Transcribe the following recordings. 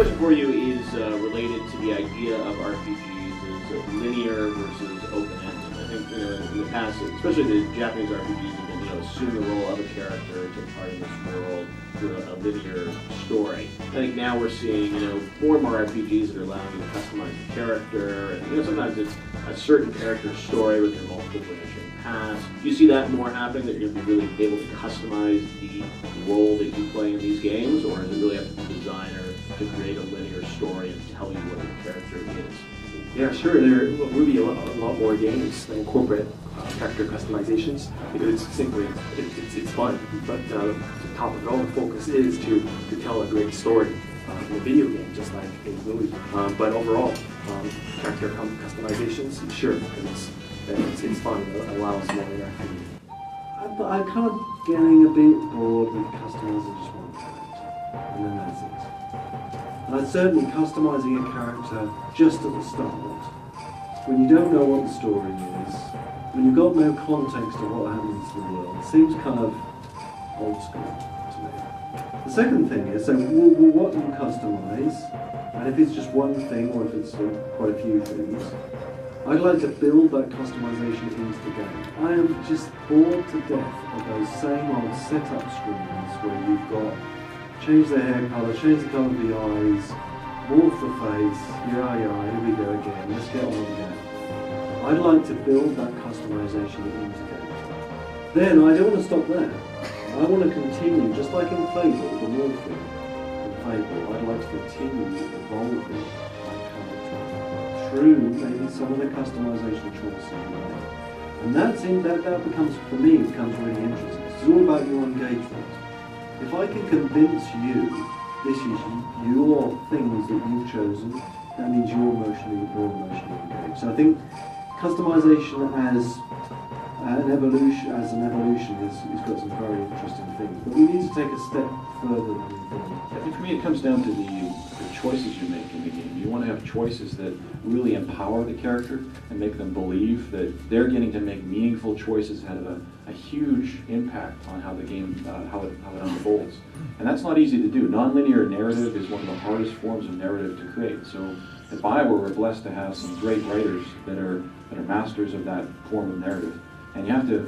question for you is related to the idea of RPGs is linear versus open-ended. I think in the past, especially the Japanese RPGs, have been assume the role of a character, take part in this world through a linear story. I think now we're seeing more and more RPGs that are allowing you to customize the character, and sometimes it's a certain character's story with their multiple branching paths. Do you see that more happening, that you're going to be really able to customize the role that you play in these games, or does it really have to be the designer to create a linear story and tell you what the character is? Yeah, sure. There will be a lot more games that incorporate character customizations, because it's fun. But the top of it all, the focus is to tell a great story in a video game, just like a movie. But overall, character customizations, sure, it's fun. It allows more interactivity. I'm kind of getting a bit bored with customizing just one character, and then that's it. And certainly customizing a character just at the start, when you don't know what the story is, when you've got no context of what happens to the world, it seems kind of old school to me. The second thing is, so what you customize, and if it's just one thing or if it's quite a few things, I'd like to build that customization into the game. I am just bored to death of those same old setup screens where you've got change the hair colour, change the colour of the eyes, morph the face, yeah, here we go again, let's get on again. I'd like to build that customization into the game. Then I don't want to stop there. I want to continue, just like in Fable, the morphing in Fable, I'd like to continue evolving my character through maybe some of the customization choices you make. And that becomes, for me, it becomes really interesting. It's all about your engagement. If I can convince you this is your things that you've chosen, that means you're emotionally engaged. So I think customization as an evolution has got some very interesting things. But we need to take a step further than we've done. I think for me it comes down to the choices you make in the game. You want to have choices that really empower the character and make them believe that they're getting to make meaningful choices that have a huge impact on how the game, how it unfolds. And that's not easy to do. Nonlinear narrative is one of the hardest forms of narrative to create. So at BioWare, we're blessed to have some great writers that are masters of that form of narrative. And you have to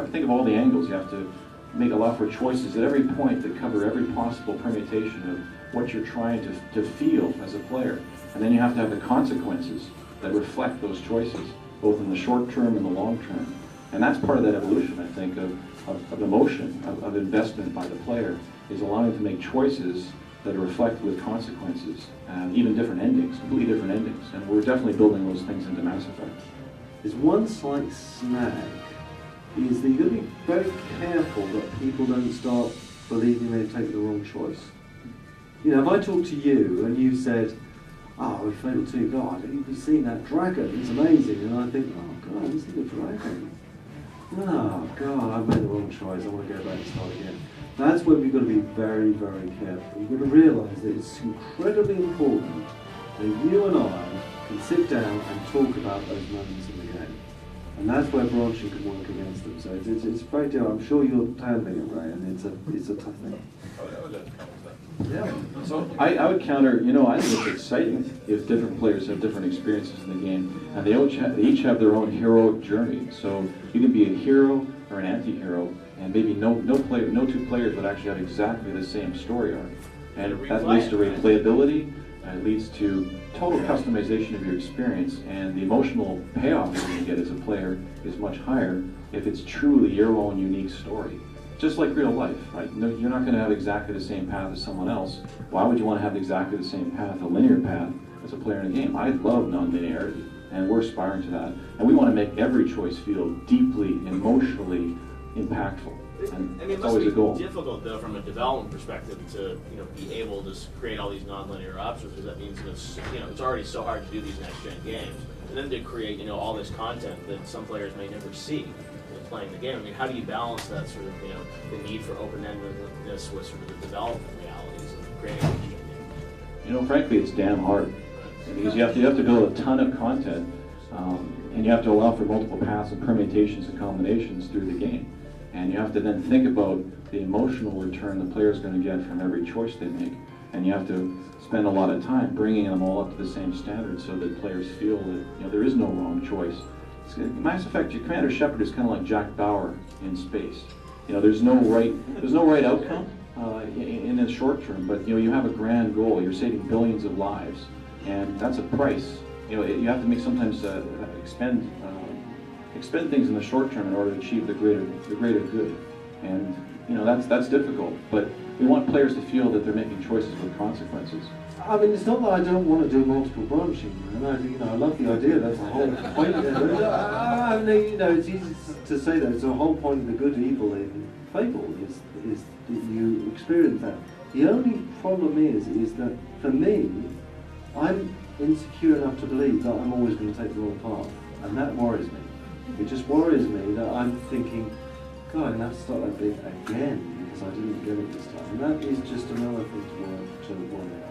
think of all the angles. You have to allow for choices at every point that cover every possible permutation of what you're trying to feel as a player. And then you have to have the consequences that reflect those choices, both in the short term and the long term. And that's part of that evolution, I think, of emotion, of investment by the player, is allowing to make choices that are reflected with consequences, and even different endings, completely different endings. And we're definitely building those things into Mass Effect. There's one slight snag, is that you've got to be very careful that people don't start believing they've taken the wrong choice. If I talk to you and you said, oh, we failed too, God, you've seen that dragon, it's amazing, and I think, oh God, I see the dragon. Oh God, I've made the wrong choice, I want to go back and start again. That's where we've got to be very, very careful. You've got to realise that it's incredibly important that you and I can sit down and talk about those moments in the game. And that's where branching can work against them. So it's very deal. I'm sure you're handling it, Ray, and it's a tough thing. Yeah. So I would counter, I think it's exciting if different players have different experiences in the game, and they each have their own heroic journey. So you can be a hero or an anti-hero, and maybe no two players would actually have exactly the same story arc. And that leads to replayability, and it leads to total customization of your experience, and the emotional payoff that you get as a player is much higher if it's truly your own unique story. Just like real life, right? No, you're not going to have exactly the same path as someone else. Why would you want to have exactly the same path, a linear path, as a player in a game? I love non-linearity, and we're aspiring to that. And we want to make every choice feel deeply, emotionally impactful. And it's always a goal. It must be difficult, though, from a development perspective, to be able to create all these non-linear options, because that means it's already so hard to do these next-gen games, and then to create all this content that some players may never see playing the game. I mean, how do you balance that sort of the need for open-endedness with sort of the development realities of creating a next-gen game? Frankly, it's damn hard, because you have to build a ton of content, and you have to allow for multiple paths and permutations and combinations through the game. And you have to then think about the emotional return the player is going to get from every choice they make. And you have to spend a lot of time bringing them all up to the same standard so that players feel that there is no wrong choice. Mass Effect, your Commander Shepard is kind of like Jack Bauer in space. There's no right outcome in the short term, but you have a grand goal. You're saving billions of lives, and that's a price. You have to make sometimes expend things in the short term in order to achieve the greater good, and that's difficult. But we want players to feel that they're making choices with consequences. I mean, it's not that I don't want to do multiple branching, and I love the idea. That's the whole point. It's easy to say that. It's the whole point of the good evil in Fable is that you experience that. The only problem is that for me, I'm insecure enough to believe that I'm always going to take the wrong path, and that worries me. It just worries me that I'm thinking, God, I'm going to have to start that bit again because I didn't get it this time, and that is just another thing to worry about.